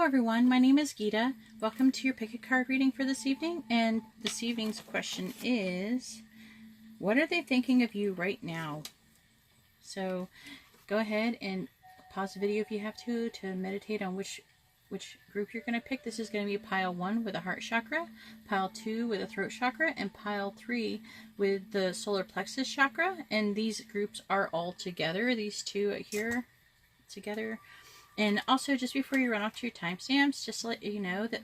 everyone, my name is Geeta. Welcome to your pick a card reading for this evening, and this evening's question is, what are they thinking of you right now? So go ahead and pause the video if you have to meditate on which group you're going to pick. This is going to be pile 1 with a heart chakra, pile 2 with a throat chakra, and pile 3 with the solar plexus chakra. And these groups are all together, these two here together. And also, just before you run off to your timestamps, just to let you know that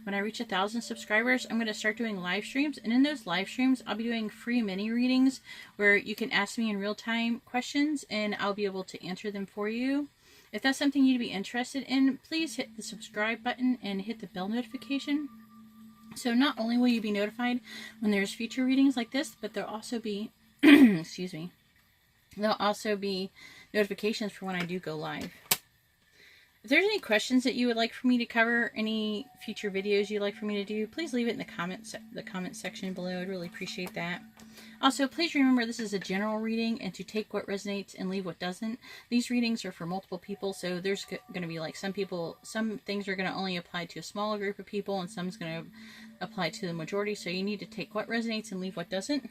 when I reach 1,000 subscribers, I'm going to start doing live streams. And in those live streams, I'll be doing free mini readings where you can ask me in real time questions and I'll be able to answer them for you. If that's something you'd be interested in, please hit the subscribe button and hit the bell notification. So not only will you be notified when there's future readings like this, but there'll also be, excuse me, there'll also be notifications for when I do go live. If there's any questions that you would like for me to cover, any future videos you'd like for me to do, please leave it in the comment section below. I'd really appreciate that. Also, please remember this is a general reading and to take what resonates and leave what doesn't. These readings are for multiple people, so there's going to be like some things are going to only apply to a smaller group of people and some's going to apply to the majority, so you need to take what resonates and leave what doesn't.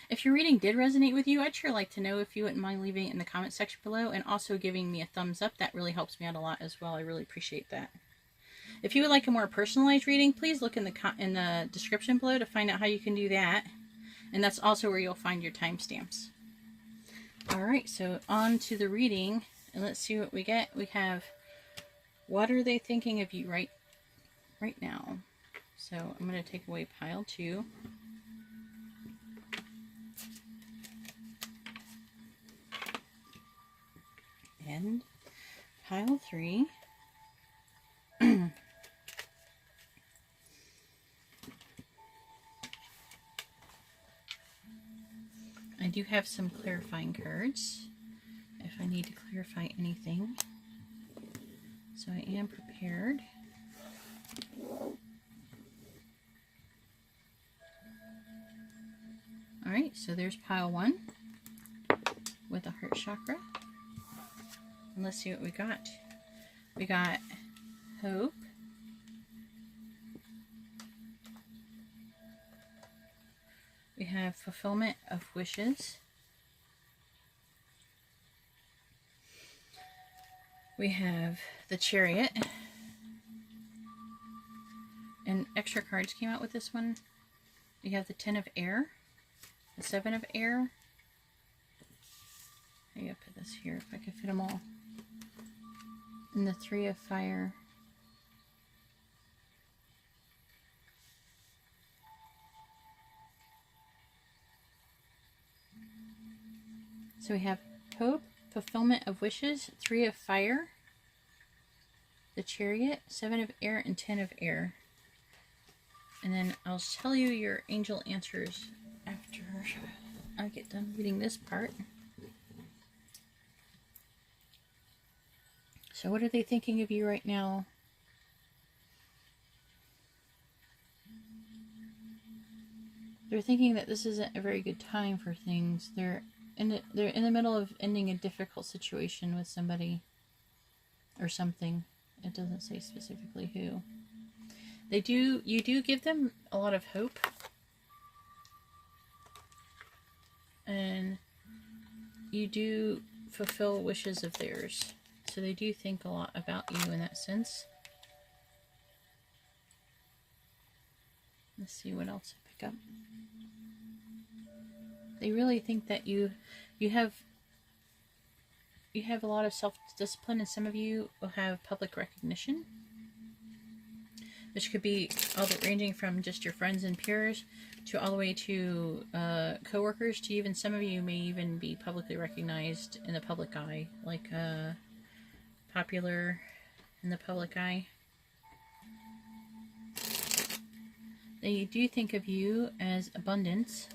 If your reading did resonate with you, I'd sure like to know if you wouldn't mind leaving it in the comment section below and also giving me a thumbs up. That really helps me out a lot as well. I really appreciate that. If you would like a more personalized reading, please look in the description below to find out how you can do that. And that's also where you'll find your timestamps. Alright, so on to the reading. And let's see what we get. We have, what are they thinking of you right now? So I'm going to take away pile 2. And pile 3. I do have some clarifying cards if I need to clarify anything, so I am prepared. Alright, so there's pile 1 with the heart chakra. And let's see what we got. We got hope. We have fulfillment of wishes. We have the Chariot. And extra cards came out with this one. We have the 10 of air, the 7 of air. I gotta put this here if I can fit them all. And the 3 of fire. So we have hope, fulfillment of wishes, 3 of fire, the Chariot, 7 of air, and 10 of air. And then I'll tell you your angel answers after I get done reading this part. So what are they thinking of you right now? They're thinking that this isn't a very good time for things. They're in the middle of ending a difficult situation with somebody or something. It doesn't say specifically who. You do give them a lot of hope. And you do fulfill wishes of theirs. So they do think a lot about you in that sense. Let's see what else I pick up. They really think that you have a lot of self-discipline, and some of you will have public recognition, which could be ranging from just your friends and peers to all the way to co-workers, to even some of you may even be publicly recognized in the public eye, like popular in the public eye. They do think of you as abundance,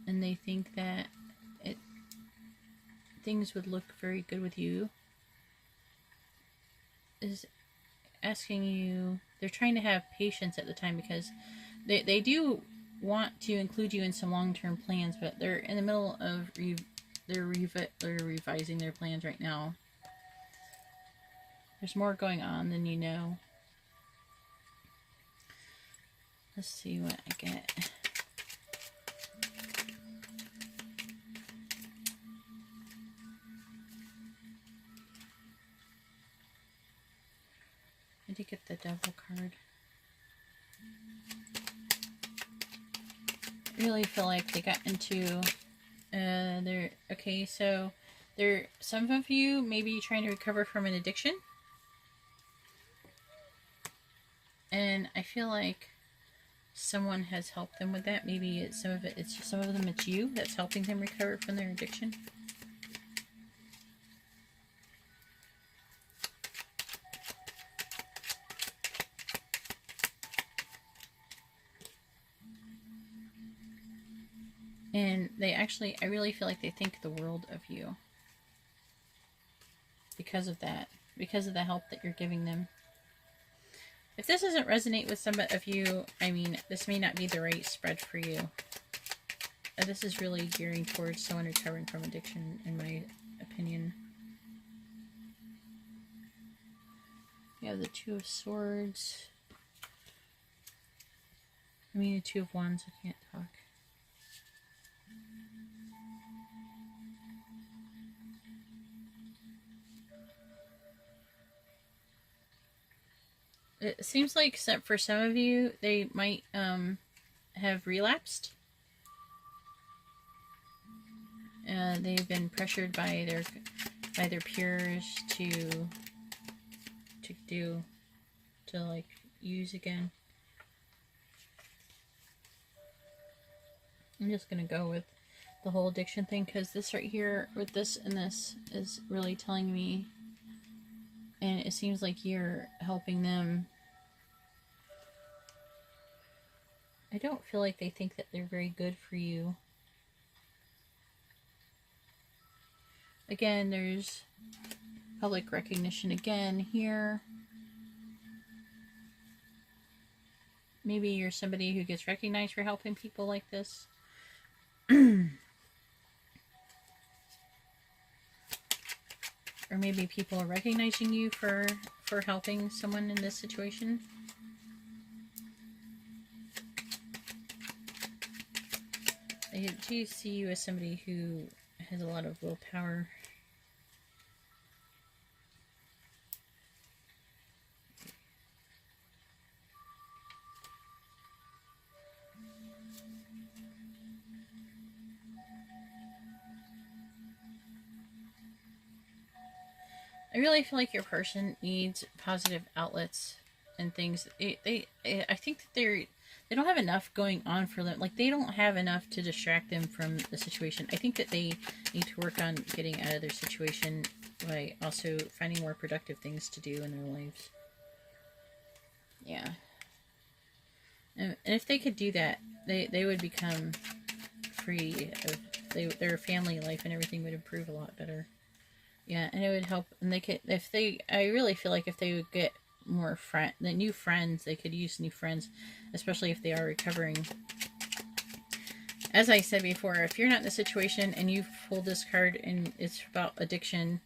and they think that things would look very good with you. Is asking you, they're trying to have patience at the time because they do want to include you in some long-term plans, but they're in the middle of they're revising their plans right now. There's more going on than you know. Let's see what I get. I did get the Devil card. I really feel like they got into okay, so some of you may be trying to recover from an addiction. And I feel like someone has helped them with that. Maybe it's some of them it's you that's helping them recover from their addiction. And I really feel like they think the world of you because of that, because of the help that you're giving them. If this doesn't resonate with some of you, I mean, this may not be the right spread for you. This is really gearing towards someone recovering from addiction, in my opinion. You have the Two of Swords. I mean, the Two of Wands. I can't talk. It seems like for some of you, they might have relapsed. They've been pressured by their peers to like use again. I'm just gonna go with the whole addiction thing, because this right here with this and this is really telling me, and it seems like you're helping them. I don't feel like they think that they're very good for you. Again, there's public recognition again here. Maybe you're somebody who gets recognized for helping people like this. Or maybe people are recognizing you for helping someone in this situation. I do see you as somebody who has a lot of willpower. I really feel like your person needs positive outlets and things. I think that they don't have enough going on for them. Like, they don't have enough to distract them from the situation. I think that they need to work on getting out of their situation by also finding more productive things to do in their lives. Yeah. And if they could do that, they would become free of their family life, and everything would improve a lot better. Yeah, and it would help. And I really feel like if they would get more new friends, they could use new friends, especially if they are recovering. As I said before, if you're not in the situation and you pull this card and it's about addiction,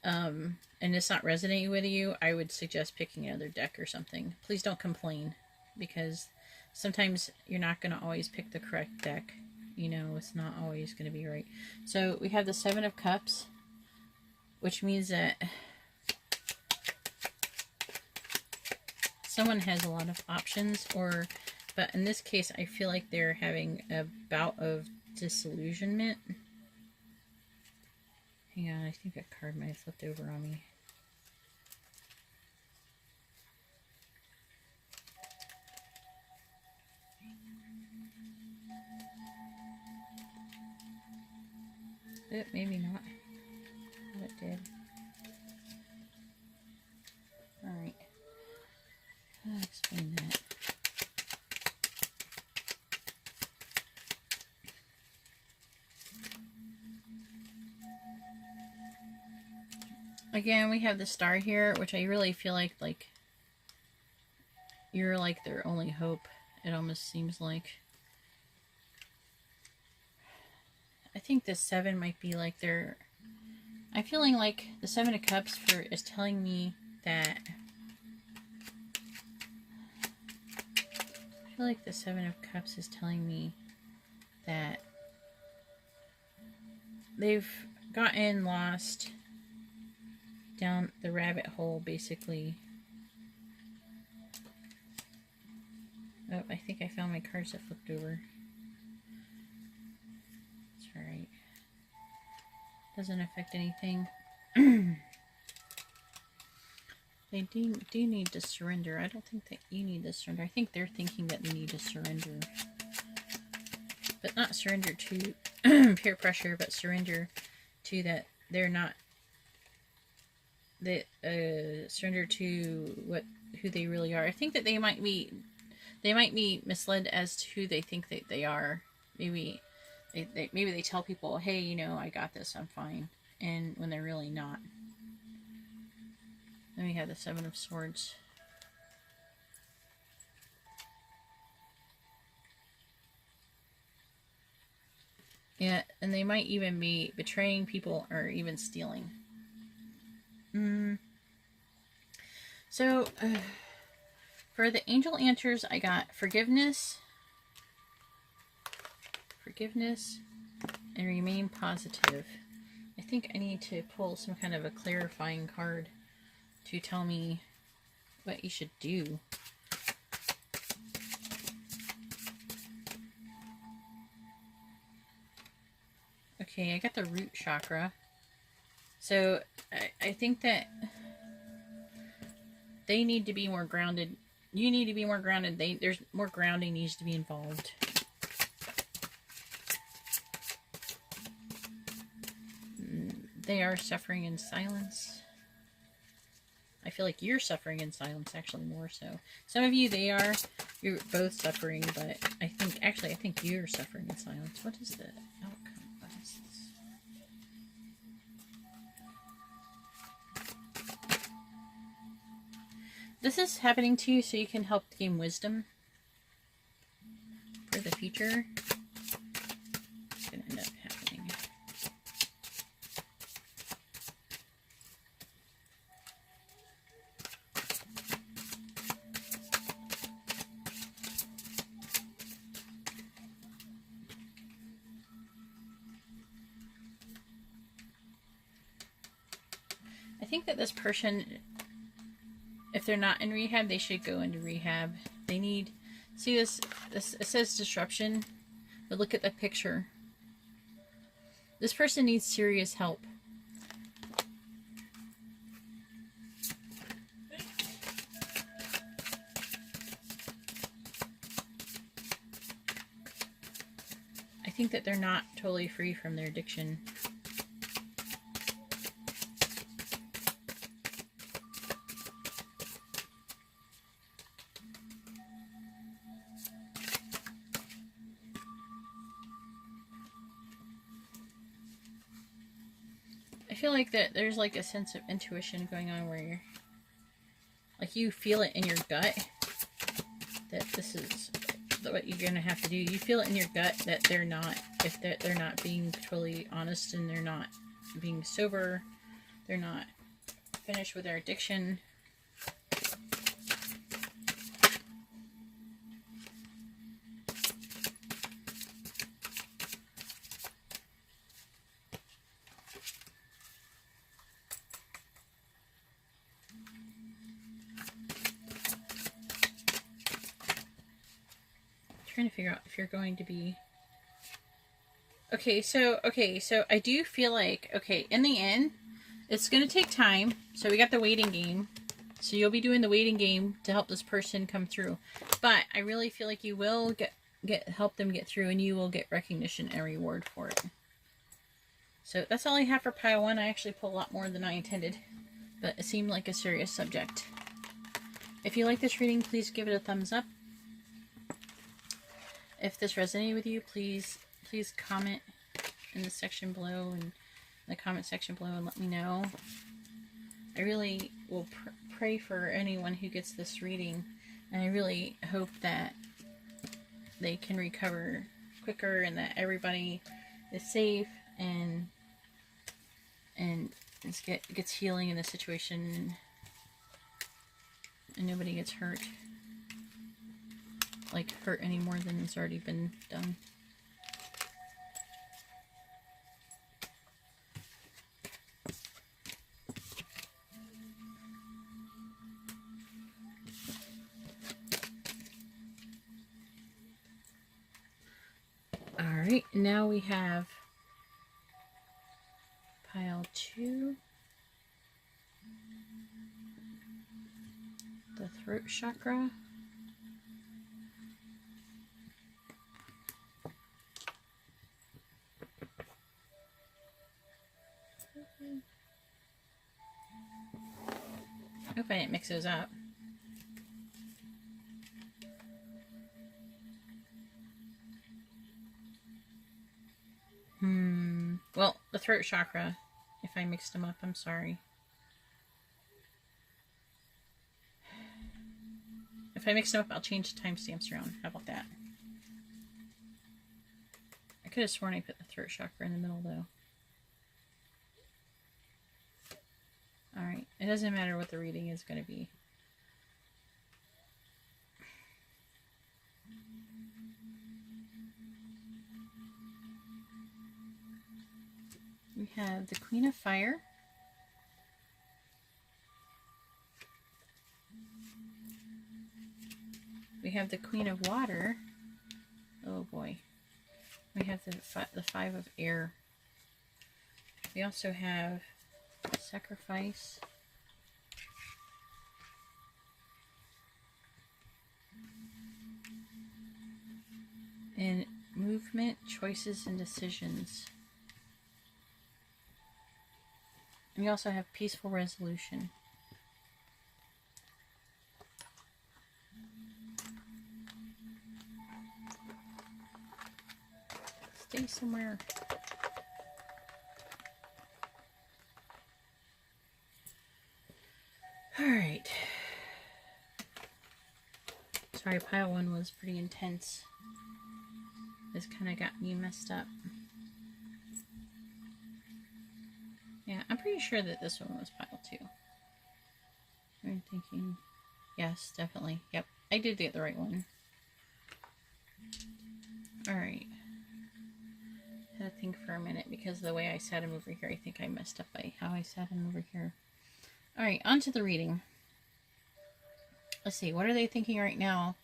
and it's not resonating with you, I would suggest picking another deck or something. Please don't complain, because sometimes you're not going to always pick the correct deck. You know, it's not always going to be right. So we have the Seven of Cups, which means that someone has a lot of options, but in this case, I feel like they're having a bout of disillusionment. Hang on, I think a card might have flipped over on me. Maybe not. Oh, it did. Alright. I'll explain that. Again, we have the Star here, which I really feel like you're like their only hope. It almost seems like. I think the 7 might be like I'm feeling like the Seven of Cups is telling me that... I feel like the Seven of Cups is telling me that they've gotten lost down the rabbit hole, basically. Oh, I think I found my cards that flipped over. It's alright. Doesn't affect anything. They do need to surrender. I don't think that you need to surrender. I think they're thinking that they need to surrender. But not surrender to peer pressure, but surrender to that they're not... That surrender to who they really are. I think that they might be misled as to who they think that they are. Maybe they tell people, hey, you know, I got this, I'm fine. And when they're really not. Then we have the Seven of Swords. Yeah, and they might even be betraying people or even stealing. So, for the angel answers, I got forgiveness, and remain positive. I think I need to pull some kind of a clarifying card to tell me what you should do. Okay, I got the root chakra. So, I think that they need to be more grounded. You need to be more grounded. There's more grounding needs to be involved. They are suffering in silence. I feel like you're suffering in silence, actually, more so. Some of you, you're both suffering, but I think you're suffering in silence. What is the outcome? What is this? This is happening to you so you can help gain wisdom for the future. It's going to end up happening. I think that this person, if they're not in rehab, they should go into rehab. They need... See this it says disruption, but look at the picture. This person needs serious help. I think that they're not totally free from their addiction. I feel like that there's like a sense of intuition going on where you're like, you feel it in your gut that this is what you're gonna have to do. You feel it in your gut that they're not being totally honest, and they're not being sober, they're not finished with their addiction. Trying to figure out if you're going to be okay. So I do feel like, okay, in the end it's going to take time. So we got the waiting game, so you'll be doing the waiting game to help this person come through, but I really feel like you will help them get through, and you will get recognition and reward for it. So that's all I have for pile 1. I actually pulled a lot more than I intended, but it seemed like a serious subject. If you like this reading, please give it a thumbs up. If this resonated with you, please comment in the section below, and in the comment section below, and let me know. I really will pray for anyone who gets this reading, and I really hope that they can recover quicker, and that everybody is safe and gets healing in the situation, and nobody gets hurt. Like, hurt any more than it's already been done. Alright, now we have pile 2. The throat chakra. I hope I didn't mix those up. Well, the throat chakra, if I mixed them up, I'm sorry. If I mix them up, I'll change the timestamps around. How about that? I could have sworn I put the throat chakra in the middle, though. Alright, it doesn't matter what the reading is going to be. We have the Queen of Fire. We have the Queen of Water. Oh boy. We have the Five of Air. We also have Sacrifice. And Movement, Choices, and Decisions. And we also have Peaceful Resolution. Stay somewhere. Alright. Sorry, pile 1 was pretty intense. This kind of got me messed up. Yeah, I'm pretty sure that this one was pile 2. I'm thinking, yes, definitely. Yep, I did get the right one. Alright. I had to think for a minute because the way I sat him over here, I think I messed up by how I sat him over here. Alright, on to the reading. Let's see, what are they thinking right now?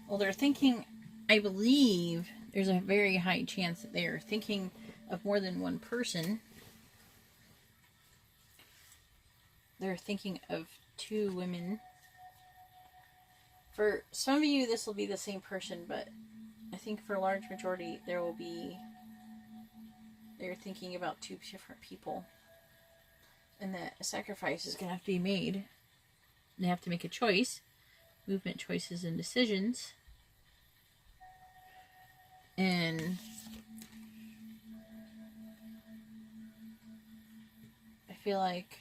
Well, they're thinking, I believe, there's a very high chance that they are thinking of more than one person. They're thinking of 2 women. For some of you, this will be the same person, but I think for a large majority, they're thinking about 2 different people. And that a sacrifice is going to have to be made. They have to make a choice. Movement, choices, and decisions. And I feel like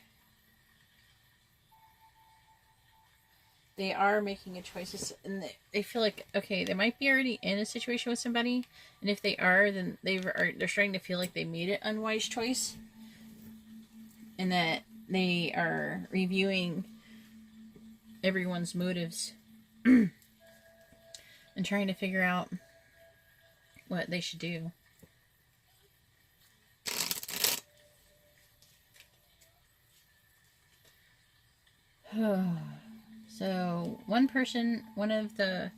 they are making a choice, and they feel like, okay, they might be already in a situation with somebody, and if they are, then they're starting to feel like they made an unwise choice, and that they are reviewing everyone's motives and trying to figure out what they should do. So, one person, one of the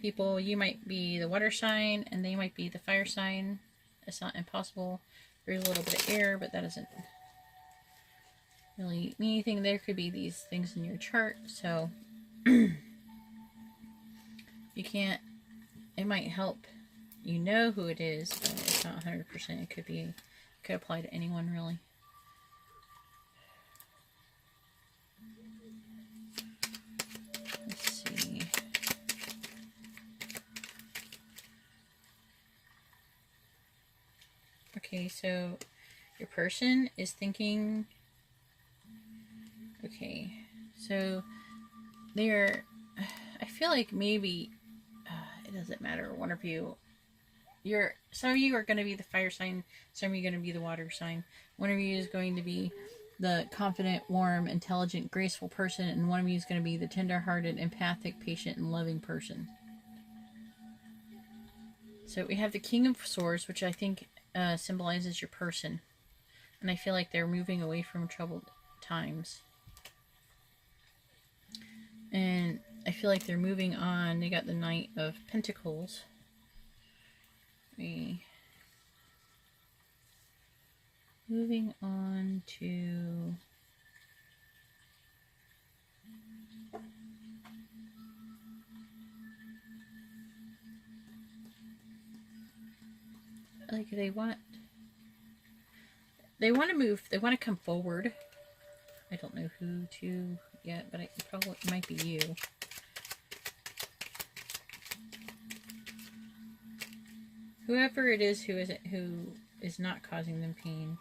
people, you might be the water sign, and they might be the fire sign. It's not impossible. There's a little bit of air, but that doesn't really mean anything. There could be these things in your chart, so you can't, it might help you know who it is, but it's not 100%. It could apply to anyone, really. Let's see. Okay, so your person is thinking, okay, so they're, I feel like maybe, it doesn't matter, one of you some of you are going to be the fire sign, some of you are going to be the water sign. One of you is going to be the confident, warm, intelligent, graceful person, and one of you is going to be the tender-hearted, empathic, patient, and loving person. So we have the King of Swords, which I think symbolizes your person. And I feel like they're moving away from troubled times. And I feel like they're moving on. They got the Knight of Pentacles. Moving on to... like they want to move, they want to come forward. I don't know who to yet, but it might be you. Whoever it is who is not causing them pain.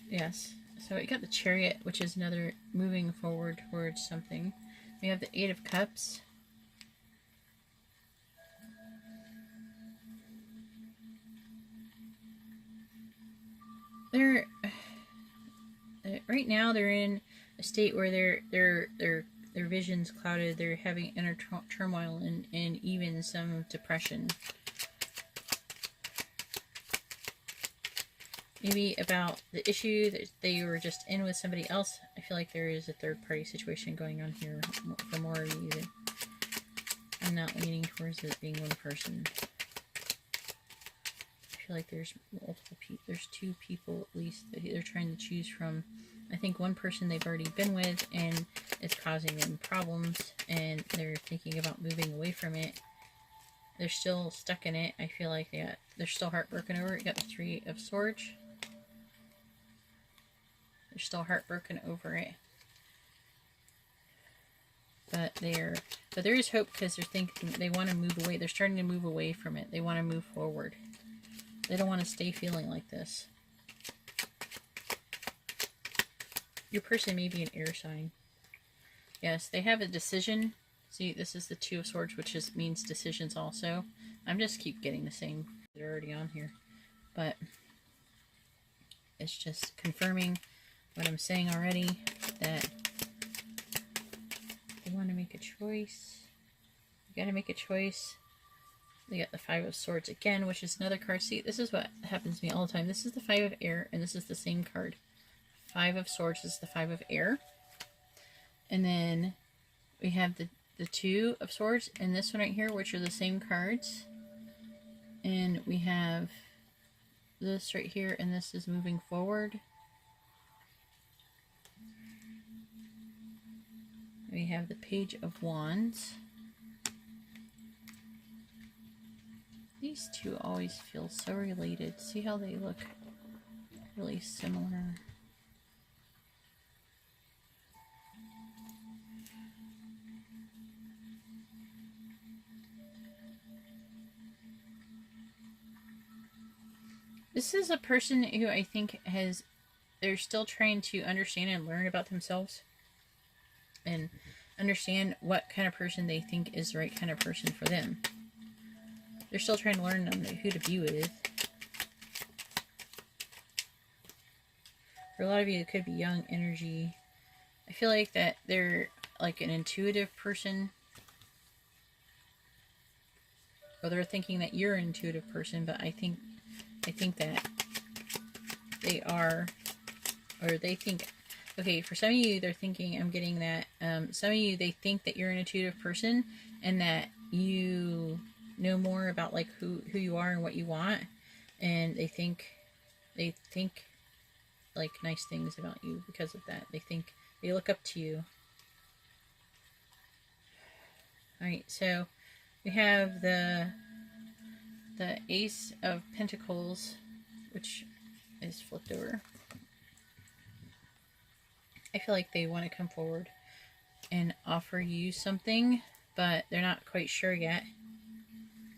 Yes. So we got the Chariot, which is another moving forward towards something. We have the Eight of Cups. They're right now they're in a state where their vision's clouded. They're having inner turmoil and even some depression. Maybe about the issue that they were just in with somebody else. I feel like there is a third-party situation going on here for more of you. I'm not leaning towards it being one person. I feel like there's multiple people. There's two people at least that they're trying to choose from. I think one person they've already been with and it's causing them problems, and they're thinking about moving away from it. They're still stuck in it. I feel like they're still heartbroken over it. You got the Three of Swords. They're still heartbroken over it. But there is hope, because they're thinking they want to move away. They're starting to move away from it. They want to move forward. They don't want to stay feeling like this. Your person may be an air sign. Yes, they have a decision. See, this is the Two of Swords, which means decisions also. I'm just keep getting the same. They're already on here. But it's just confirming what I'm saying already, that they want to make a choice. You got to make a choice. They got the Five of Swords again, which is another card. See, this is what happens to me all the time. This is the Five of Air, and this is the same card. Five of Swords is the Five of Air. And then we have the Two of Swords and this one right here, which are the same cards. And we have this right here, and this is moving forward. We have the Page of Wands. These two always feel so related. See how they look really similar. This is a person who I think they're still trying to understand and learn about themselves and understand what kind of person they think is the right kind of person for them. They're still trying to learn who to be with. For a lot of you, it could be young energy. I feel like that they're like an intuitive person. Or they're thinking that you're an intuitive person, but I think that they are, or they think, okay, for some of you, they're thinking, I'm getting that, some of you, they think that you're an intuitive person and that you know more about like who you are and what you want, and they think like nice things about you because of that. They look up to you. Alright, so we have the Ace of Pentacles, which is flipped over. I feel like they want to come forward and offer you something, but they're not quite sure yet.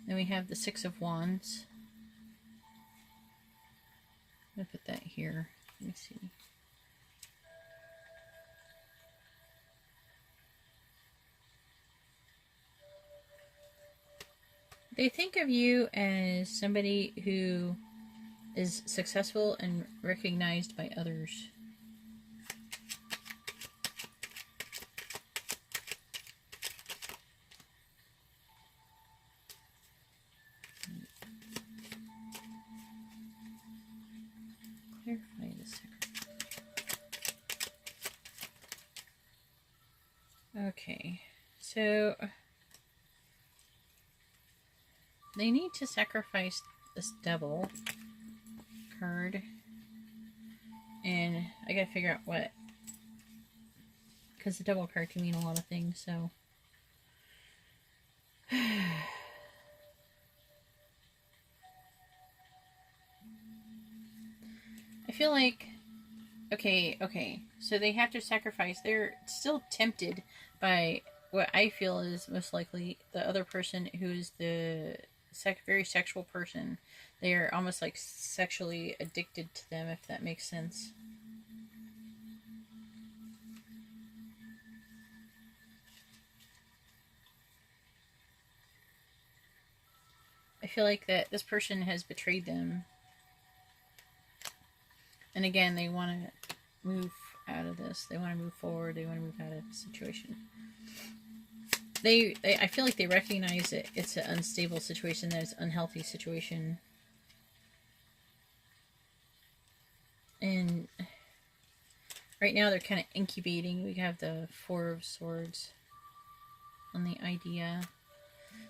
Then we have the Six of Wands. I'm gonna put that here. Let me see. They think of you as somebody who is successful and recognized by others. Clarify this. Okay, so they need to sacrifice this devil card, and I gotta figure out what, because the devil card can mean a lot of things, so I feel like, okay, so they have to sacrifice. They're still tempted by what I feel is most likely the other person who's the very sexual person. They are almost like sexually addicted to them, if that makes sense. I feel like that this person has betrayed them. And again, they want to move out of this. They want to move forward. They want to move out of the situation. I feel like they recognize it. It's an unstable situation. That it's an unhealthy situation. And right now they're kind of incubating. We have the Four of Swords on the idea.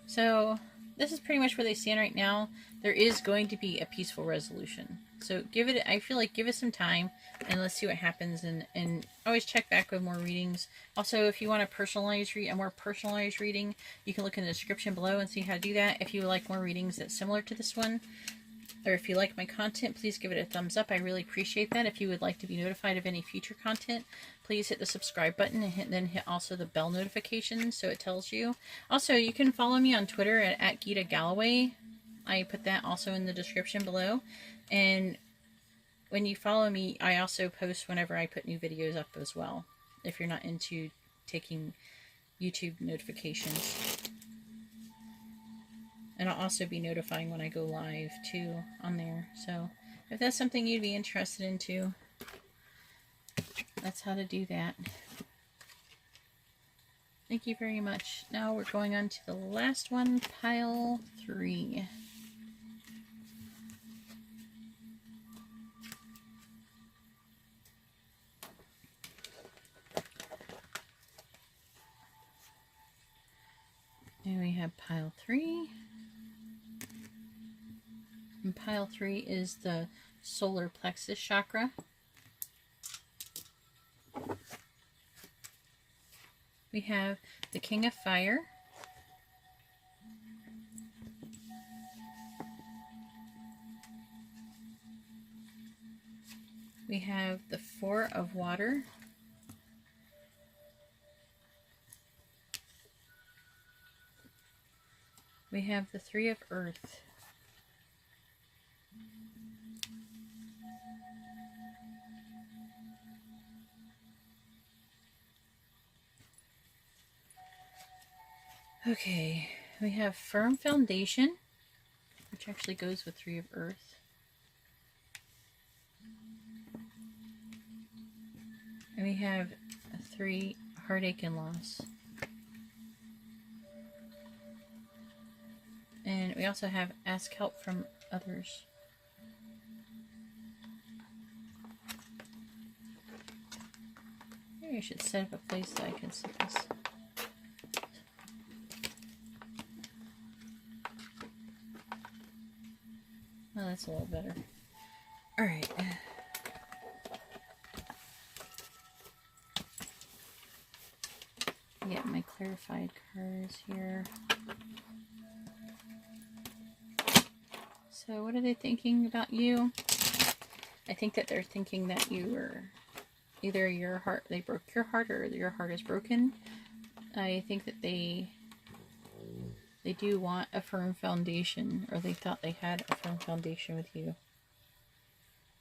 So this is pretty much where they stand right now. There is going to be a peaceful resolution. So give it, I feel like give it some time and let's see what happens, and always check back with more readings. Also, if you want a more personalized reading, you can look in the description below and see how to do that. If you would like more readings that's similar to this one, or if you like my content, please give it a thumbs up. I really appreciate that. If you would like to be notified of any future content, please hit the subscribe button and then hit also the bell notification so it tells you. Also, you can follow me on Twitter at Gita Galloway. I put that also in the description below. And when you follow me, I also post whenever I put new videos up as well, if you're not into taking YouTube notifications. And I'll also be notifying when I go live too on there. So if that's something you'd be interested into, that's how to do that. Thank you very much. Now we're going on to the last one, pile 3. And we have pile 3. And pile 3 is the solar plexus chakra. We have the King of Fire. We have the Four of Water. We have the Three of Earth. Okay, we have Firm Foundation, which actually goes with Three of Earth. And we have 3, Heartache and Loss. And we also have Ask Help from Others. Maybe I should set up a place that I can set this. Oh, that's a little better. Alright. Get my clarified cards here. So what are they thinking about you? I think that they're thinking that you were either they broke your heart, or your heart is broken. I think that they do want a firm foundation, or they thought they had a firm foundation with you.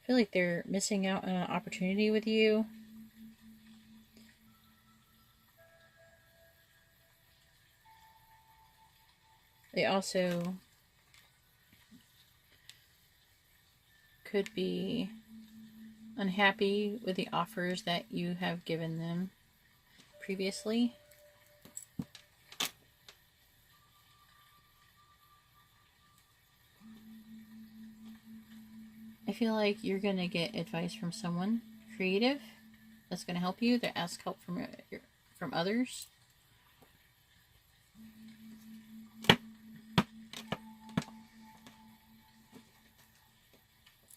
I feel like they're missing out on an opportunity with you. They also could be unhappy with the offers that you have given them previously. I feel like you're going to get advice from someone creative that's going to help you. They ask help from others.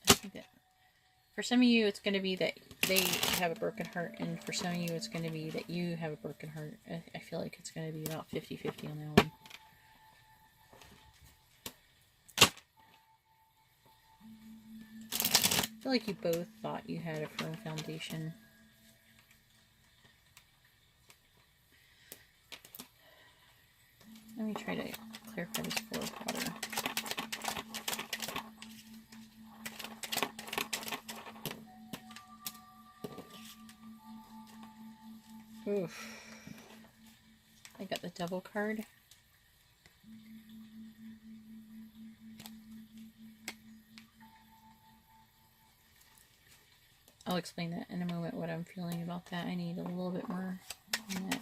I think that for some of you, it's going to be that they have a broken heart, and for some of you, it's going to be that you have a broken heart. I feel like it's going to be about 50-50 on that one. I feel like you both thought you had a firm foundation. Let me try to clarify this Four of Water. Oof. I got the Devil card. I'll explain that in a moment, what I'm feeling about that. I need a little bit more on that.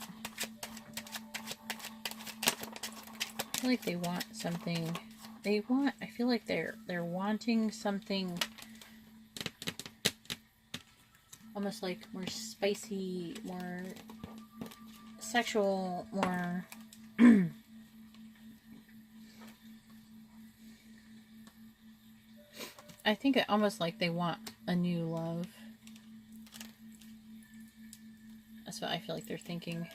I feel like they want something. I feel like they're wanting something almost like more spicy, more sexual, more I think it almost like they want a new love. That's what I feel like they're thinking.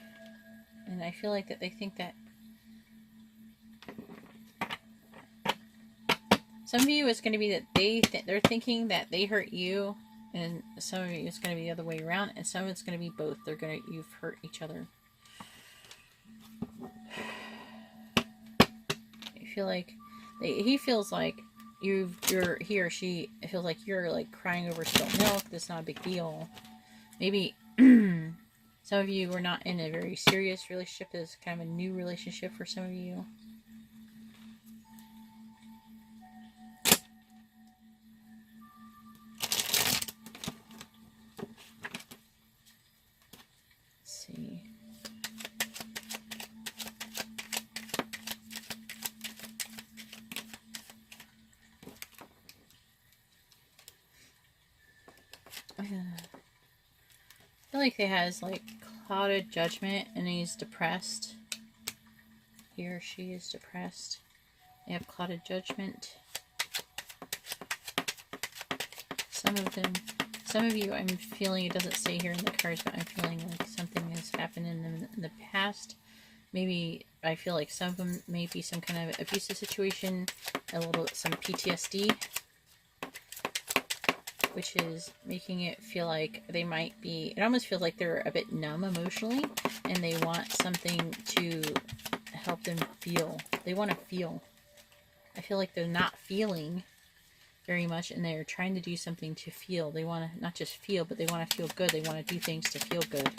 And I feel like that they think that some of you, it's going to be that they're thinking that they hurt you, and some of you, it's going to be the other way around, and some of it's going to be both. You've hurt each other. I feel like he feels like he or she feels like you're like crying over spilt milk. That's not a big deal. Maybe some of you are not in a very serious relationship. It's kind of a new relationship for some of you. I feel like he has like clouded judgment and he's depressed. He or she is depressed. They have clouded judgment. Some of you, I'm feeling, it doesn't say here in the cards, but I'm feeling like something has happened in the past. Maybe I feel like some of them may be some kind of abusive situation, some PTSD, which is making it feel like they might be, it almost feels like they're a bit numb emotionally, and they want something to help them feel. They want to feel. I feel like they're not feeling very much, and they're trying to do something to feel. They want to not just feel, but they want to feel good. They want to do things to feel good.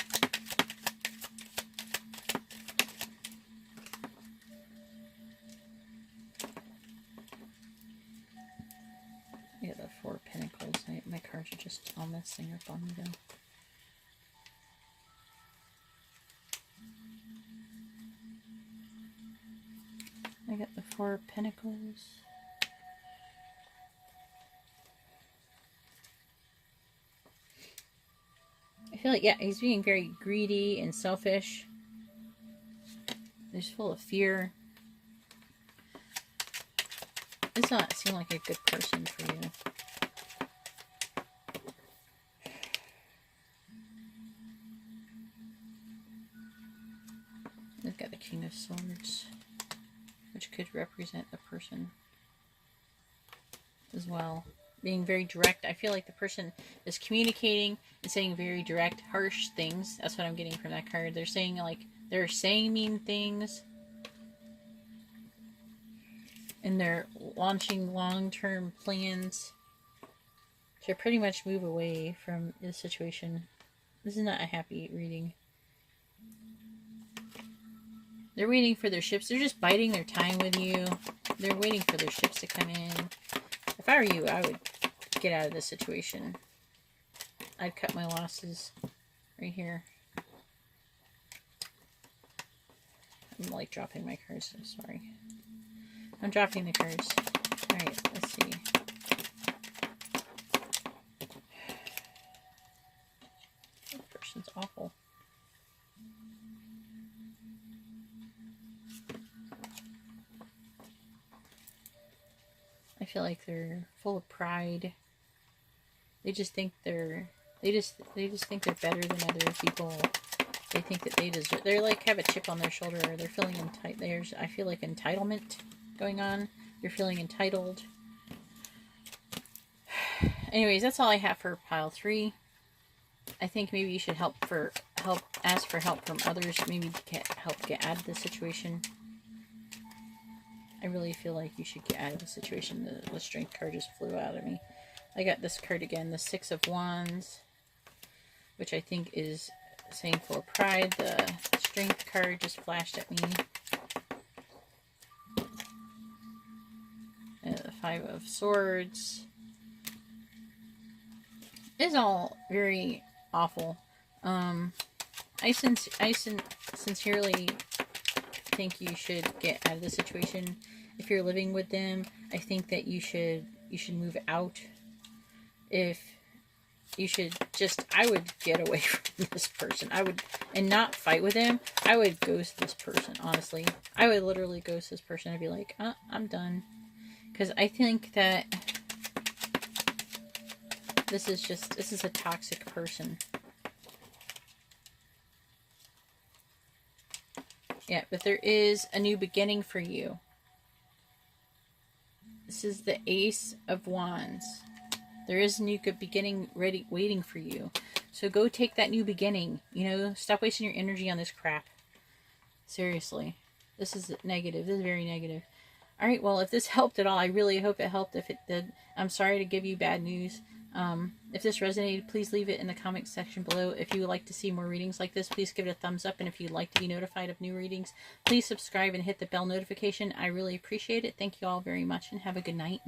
I got the Four of Pentacles. My cards are just all messing up on me though. I got the Four of Pentacles. I feel like, yeah, he's being very greedy and selfish. He's full of fear. Does not seem like a good person for you. We've got the King of Swords, which could represent the person as well. Being very direct. I feel like the person is communicating and saying very direct, harsh things. That's what I'm getting from that card. They're saying mean things. And they're launching long-term plans should pretty much move away from the situation. This is not a happy reading. They're waiting for their ships. They're just biding their time with you. They're waiting for their ships to come in. If I were you, I would get out of this situation. I'd cut my losses right here. I'm like dropping my cards. I'm sorry. I'm dropping the cards. Alright, let's see. This person's awful. I feel like they're full of pride. They just think they just think they're better than other people. They think that they deserve. They're like have a chip on their shoulder. Or they're feeling entitled. I feel like entitlement going on. You're feeling entitled. Anyways, that's all I have for pile 3. I think maybe you should ask for help from others. Maybe help get out of the situation. I really feel like you should get out of the situation. The strength card just flew out at me. I got this card again, the 6 of Wands, which I think is saying full of pride. The strength card just flashed at me. The 5 of Swords. It's all very awful. I sincerely think you should get out of the situation. If you're living with them, I think that you should move out. If you should just, I would get away from this person. And not fight with him. I would ghost this person, honestly. I would literally ghost this person. I'd be like, I'm done. Because I think that this is a toxic person. Yeah, but there is a new beginning for you. This is the Ace of Wands. There is a new beginning ready, waiting for you. So go take that new beginning. You know, stop wasting your energy on this crap. Seriously. This is negative. This is very negative. Alright, well, if this helped at all, I really hope it helped. If it did, I'm sorry to give you bad news. If this resonated, please leave it in the comment section below. If you would like to see more readings like this, please give it a thumbs up. And if you'd like to be notified of new readings, please subscribe and hit the bell notification. I really appreciate it. Thank you all very much and have a good night.